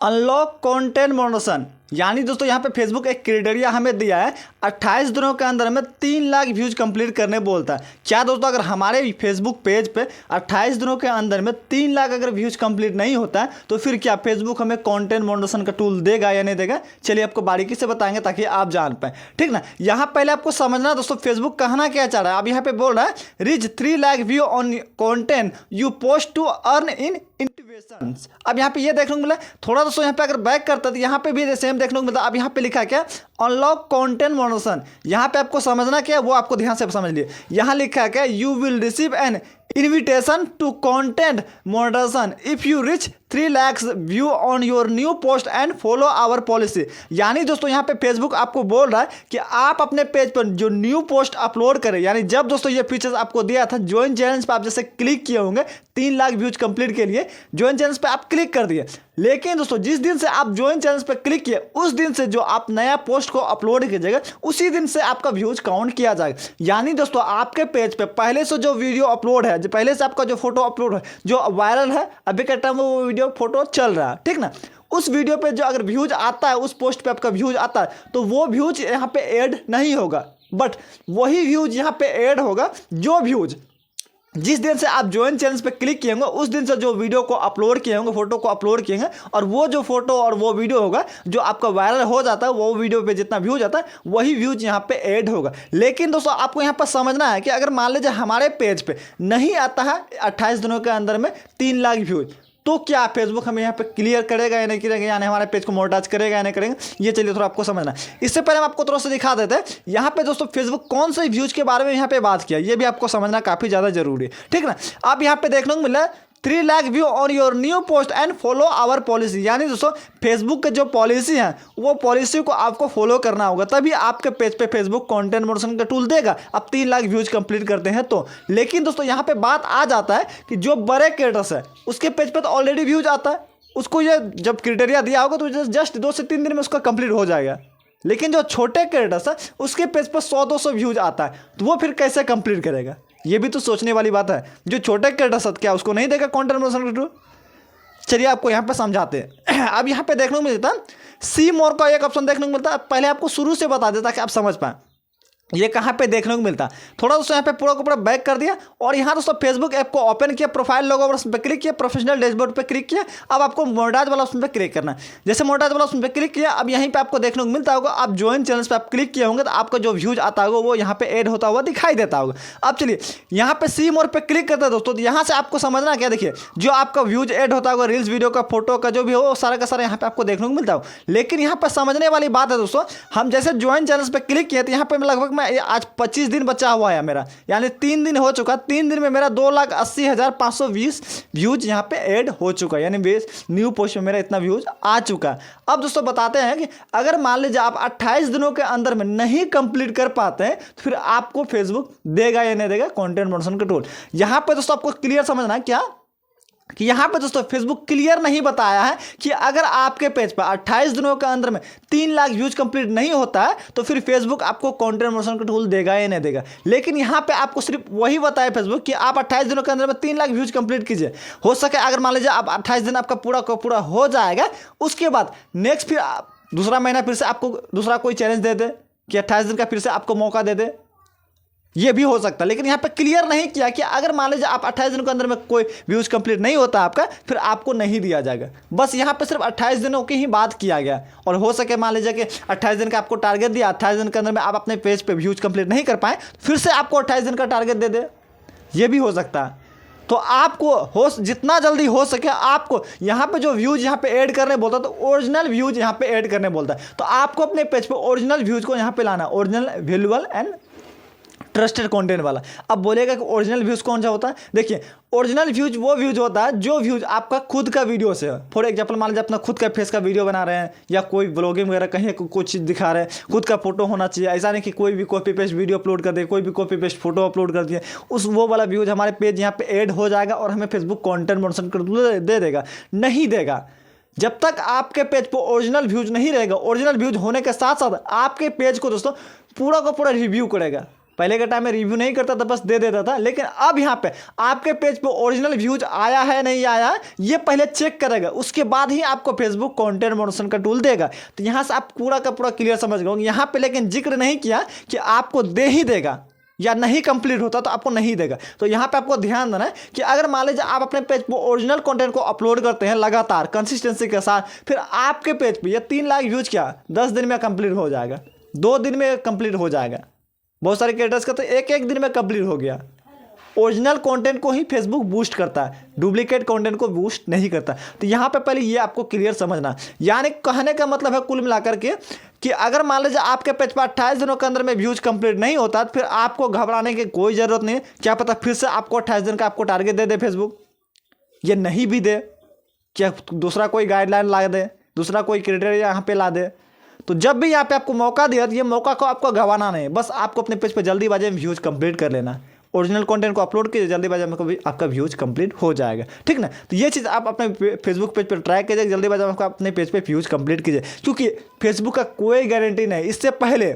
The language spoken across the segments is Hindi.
अनलॉक कंटेंट मॉडरेशन यानी दोस्तों यहाँ पे फेसबुक एक क्राइटेरिया हमें दिया है 28 दिनों के अंदर में 3 लाख व्यूज कंप्लीट करने बोलता है। क्या दोस्तों अगर हमारे फेसबुक पेज पे 28 दिनों के अंदर में 3 लाख अगर व्यूज कंप्लीट नहीं होता है तो फिर क्या फेसबुक हमें कंटेंट मॉडरेशन का टूल देगा या नहीं देगा? चलिए आपको बारीकी से बताएंगे ताकि आप जान पाए, ठीक ना। यहाँ पहले आपको समझना दोस्तों फेसबुक कहना क्या चाह रहा है। अब यहाँ पे बोल रहा है reach 3 lakh view on content you post to earn in intimations. अब यहाँ पे ये देखने को मिला थोड़ा दोस्तों यहाँ पे अगर बैक करता तो यहाँ पे भी सेम देखने को मिलता। अब यहाँ पे लिखा क्या अनलॉक कंटेंट मॉडरेशन। यहाँ पे आपको समझना क्या वो आपको ध्यान से समझ लिए। यहाँ लिखा क्या you will receive an invitation to content moderation if you reach 3 lakhs view on your new post and follow our policy. यानी दोस्तों यहाँ पे फेसबुक आपको बोल रहा है कि आप अपने पेज पर जो न्यू पोस्ट अपलोड करें, यानी जब दोस्तों ये फीचर्स आपको दिया था ज्वाइन चैलेंज पे आप जैसे क्लिक किए होंगे 3 लाख व्यूज कंप्लीट के लिए ज्वाइन चैलेंज पे आप क्लिक कर दिए, लेकिन दोस्तों जिस दिन से आप ज्वाइन चैलेंज पे क्लिक किए उस दिन से जो आप नया पोस्ट को अपलोड कीजिएगा उसी दिन से आपका व्यूज काउंट किया जाएगा। यानी दोस्तों आपके पेज पे पहले से जो वीडियो अपलोड है, जो पहले से आपका जो फोटो अपलोड है जो वायरल है अभी के टाइम वो वीडियो फोटो चल रहा है, ठीक ना, उस वीडियो पे जो अगर व्यूज आता है उस पोस्ट पे आपका व्यूज आता है तो वो व्यूज यहाँ पे ऐड नहीं होगा, बट वही व्यूज यहाँ पे ऐड होगा जो व्यूज जिस दिन से आप ज्वाइन चैनल पे क्लिक किए होंगे उस दिन से जो वीडियो को अपलोड किए होंगे, फोटो को अपलोड किए होंगे, और वो जो फोटो और वो वीडियो होगा जो आपका वायरल हो जाता है वो वीडियो पे जितना व्यूज आता है वही व्यूज यहाँ पे ऐड होगा। लेकिन दोस्तों आपको यहाँ पर समझना है कि अगर मान लीजिए हमारे पेज पे नहीं आता है 28 दिनों के अंदर में 3 लाख व्यूज तो क्या फेसबुक हमें यहाँ पे क्लियर करेगा या नहीं करेगा, यानी हमारे पेज को मोनेटाइज करेगा या नहीं करेगा, ये चलिए थोड़ा आपको समझना है। इससे पहले हम आपको थोड़ा सा दिखा देते हैं यहाँ पे दोस्तों फेसबुक कौन से व्यूज के बारे में यहाँ पे बात किया, ये भी आपको समझना काफ़ी ज़्यादा जरूरी है, ठीक ना। आप यहाँ पे देखने को मिला 3 lakh view on your new post and follow our policy. यानी दोस्तों फेसबुक के जो पॉलिसी है वो पॉलिसी को आपको फॉलो करना होगा तभी आपके पेज पे फेसबुक कंटेंट मॉडरेशन का टूल देगा। अब 3 लाख व्यूज कंप्लीट करते हैं तो, लेकिन दोस्तों यहाँ पे बात आ जाता है कि जो बड़े क्रिएटर्स है उसके पेज पे तो ऑलरेडी व्यूज आता है, उसको ये जब क्राइटेरिया दिया होगा तो जस्ट 2 से 3 दिन में उसका कंप्लीट हो जाएगा। लेकिन जो छोटे क्रिएटर्स है उसके पेज पर 100-200 व्यूज आता है तो वो फिर कैसे कंप्लीट करेगा, ये भी तो सोचने वाली बात है। जो छोटे क्रिएटर्स क्या उसको नहीं देगा कंटेंट मॉडरेशन का टूल? चलिए आपको यहाँ पे समझाते हैं। अब यहाँ पे देखने को मिलता है सी मोर का एक ऑप्शन देखने को मिलता है, पहले आपको शुरू से बता देता कि आप समझ पाए ये कहाँ पे देखने को मिलता है। थोड़ा दोस्तों यहाँ पे पूरा को पूरा बैक कर दिया और यहाँ दोस्तों फेसबुक ऐप को ओपन किया, प्रोफाइल लोगो पर क्लिक किया, प्रोफेशनल डैशबोर्ड पे क्लिक किया। अब आपको मोनेटाइज वाला ऑप्शन पे क्लिक करना है। जैसे मोनेटाइज वाला ऑप्शन पे क्लिक किया अब यहीं पे आपको देखने को मिलता होगा आप ज्वाइन चैनल्स पे आप क्लिक किए होंगे तो आपका जो व्यूज आता होगा वो यहाँ पे ऐड होता हुआ दिखाई देता होगा। अब चलिए यहाँ पे सी मोर पे क्लिक करते हैं दोस्तों, तो यहाँ से आपको समझना क्या, देखिए जो आपका व्यूज ऐड होता होगा रील्स वीडियो का फोटो का जो भी हो सारा का सारा यहाँ पे आपको देखने को मिलता हो। लेकिन यहाँ पर समझने वाली बात है दोस्तों, हम जैसे ज्वाइन चैनल्स पे क्लिक किए तो यहाँ पे लगभग मैं आज 25 दिन बचा हुआ है मेरा, यानी 3 दिन हो चुका, 3 दिन में मेरा 2,80,520 व्यूज यहाँ पे ऐड हो चुका है, यानी न्यू पोस्ट में मेरा इतना व्यूज आ चुका है। अब दोस्तों बताते हैं कि अगर मान लीजिए आप 28 दिनों के अंदर में नहीं कंप्लीट कर पाते हैं तो फिर आपको फेसबुक देगा या नहीं देगा कंटेंट मॉडरेशन का टूल। यहाँ पे दोस्तों आपको क्लियर समझना है क्या कि यहाँ पे दोस्तों फेसबुक क्लियर नहीं बताया है कि अगर आपके पेज पर 28 दिनों के अंदर में 3 लाख व्यूज कंप्लीट नहीं होता है तो फिर फेसबुक आपको कंटेंट मॉडरेशन का टूल देगा या नहीं देगा। लेकिन यहाँ पे आपको सिर्फ वही बताया फेसबुक कि आप 28 दिनों के अंदर में 3 लाख व्यूज कंप्लीट कीजिए। हो सके अगर मान लीजिए आप 28 दिन आपका पूरा का पूरा हो जाएगा उसके बाद नेक्स्ट फिर दूसरा महीना फिर से आपको दूसरा कोई चैलेंज दे दे कि 28 दिन का फिर से आपको मौका दे दे, ये भी हो सकता है। लेकिन यहाँ पे क्लियर नहीं किया कि अगर मान लीजिए आप 28 दिनों के अंदर में कोई व्यूज कंप्लीट नहीं होता आपका फिर आपको नहीं दिया जाएगा। बस यहाँ पे सिर्फ 28 दिनों की ही बात किया गया और हो सके मान लीजिए कि 28 दिन का आपको टारगेट दिया, 28 दिन के अंदर में आप अपने पेज पे व्यूज कंप्लीट नहीं कर पाए फिर से आपको 28 दिन का टारगेट दे दे, ये भी हो सकता है। तो आपको हो जितना जल्दी हो सके आपको यहाँ पे जो व्यूज यहाँ पे ऐड करने बोलता है तो ओरिजिनल व्यूज यहाँ पे ऐड करने बोलता है, तो आपको अपने पेज पे ओरिजिनल व्यूज को यहाँ पे लाना, original valuable and trusted content वाला। अब बोलेगा कि ओरिजिनल व्यूज कौन सा होता है, देखिए ओरिजिनल व्यूज वो व्यूज होता है जो व्यूज आपका खुद का वीडियो से है। फॉर एग्जांपल मान लीजिए अपना खुद का फेस का वीडियो बना रहे हैं या कोई ब्लॉगिंग वगैरह कहीं कुछ चीज़ दिखा रहे हैं, खुद का फोटो होना चाहिए, ऐसा नहीं कि कोई भी कॉपी पेस्ट वीडियो अपलोड कर दे, कोई भी कॉपी पेस्ट फोटो अपलोड कर दिए उस वो वाला व्यूज हमारे पेज यहाँ पे ऐड हो जाएगा और हमें फेसबुक कंटेंट मॉडरेशन दे देगा, नहीं देगा। जब तक आपके पेज पर ओरिजिनल व्यूज नहीं रहेगा, ओरिजिनल व्यूज होने के साथ साथ आपके पेज को दोस्तों पूरा का पूरा रिव्यू करेगा। पहले के टाइम में रिव्यू नहीं करता था, बस दे देता था। लेकिन अब यहाँ पे आपके पेज पे ओरिजिनल व्यूज आया है नहीं आया ये पहले चेक करेगा, उसके बाद ही आपको फेसबुक कंटेंट मॉडरेशन का टूल देगा। तो यहाँ से आप पूरा का पूरा क्लियर समझ गए। यहाँ पे लेकिन जिक्र नहीं किया कि आपको दे ही देगा या नहीं कंप्लीट होता तो आपको नहीं देगा। तो यहाँ पे आपको ध्यान देना है कि अगर मान लीजिए आप अपने पेज पर ओरिजिनल कंटेंट को अपलोड करते हैं लगातार कंसिस्टेंसी के साथ, फिर आपके पेज पे ये 3 लाख व्यूज क्या 10 दिन में कंप्लीट हो जाएगा, 2 दिन में कंप्लीट हो जाएगा। बहुत सारे क्रिएटर्स का तो एक दिन में कंप्लीट हो गया। ओरिजिनल कंटेंट को ही फेसबुक बूस्ट करता है, डुप्लीकेट कंटेंट को बूस्ट नहीं करता। तो यहाँ पे पहले ये आपको क्लियर समझना, यानी कहने का मतलब है कुल मिलाकर के कि अगर मान लीजिए आपके पेज पर 28 दिनों के अंदर में व्यूज कंप्लीट नहीं होता तो फिर आपको घबराने की कोई ज़रूरत नहीं। क्या पता फिर से आपको 28 दिन का आपको टारगेट दे दे फेसबुक, ये नहीं भी दे, क्या दूसरा कोई गाइडलाइन ला दे, दूसरा कोई क्राइटेरिया यहाँ पे ला दे। तो जब भी यहाँ पे आपको मौका दिया तो ये मौका को आपको गंवाना नहीं, बस आपको अपने पेज पे जल्दीबाजी में व्यूज कंप्लीट कर लेना। ओरिजिनल कंटेंट को अपलोड कीजिए, जल्दीबाजी में कभी आपका व्यूज कंप्लीट हो जाएगा, ठीक ना। तो ये चीज़ आप अपने फेसबुक पेज पर ट्राई कीजिए, जल्दीबाजी में अपने पेज पे व्यूज कंप्लीट कीजिए, क्योंकि फेसबुक का कोई गारंटी नहीं। इससे पहले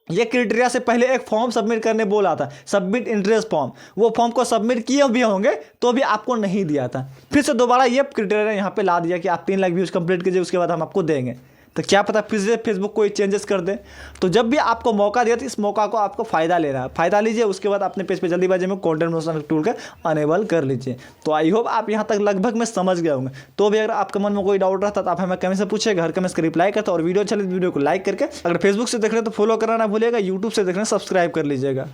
ये क्राइटेरिया से पहले एक फॉर्म सबमिट करने बोला था, सबमिट इंटरेस्ट फॉर्म, वो फॉर्म को सबमिट किए भी होंगे तो भी आपको नहीं दिया था। फिर से दोबारा ये क्राइटेरिया यहाँ पे ला दिया कि आप 3 लाख व्यूज कंप्लीट कीजिए, उसके बाद हम आपको देंगे। तो क्या पता फिर से फेसबुक कोई चेंजेस कर दे। तो जब भी आपको मौका दिया तो इस मौका को आपको फ़ायदा लेना है, फ़ायदा लीजिए, उसके बाद अपने पेज पे जल्दीबाजी में कंटेंट मॉडरेशन टूल का अनेबल कर लीजिए। तो आई होप आप यहाँ तक लगभग में समझ गए होंगे। तो भी अगर आपके मन में कोई डाउट रहता तो आप हमें कमेंट से पूछिएगा, हर कमेंट का रिप्लाई करता। और वीडियो चले वीडियो को लाइक करके, अगर फेसबुक से देख रहे हैं तो फॉलो करना ना भूलिएगा, यूट्यूब से देख रहे हैं सब्सक्राइब कर लीजिएगा।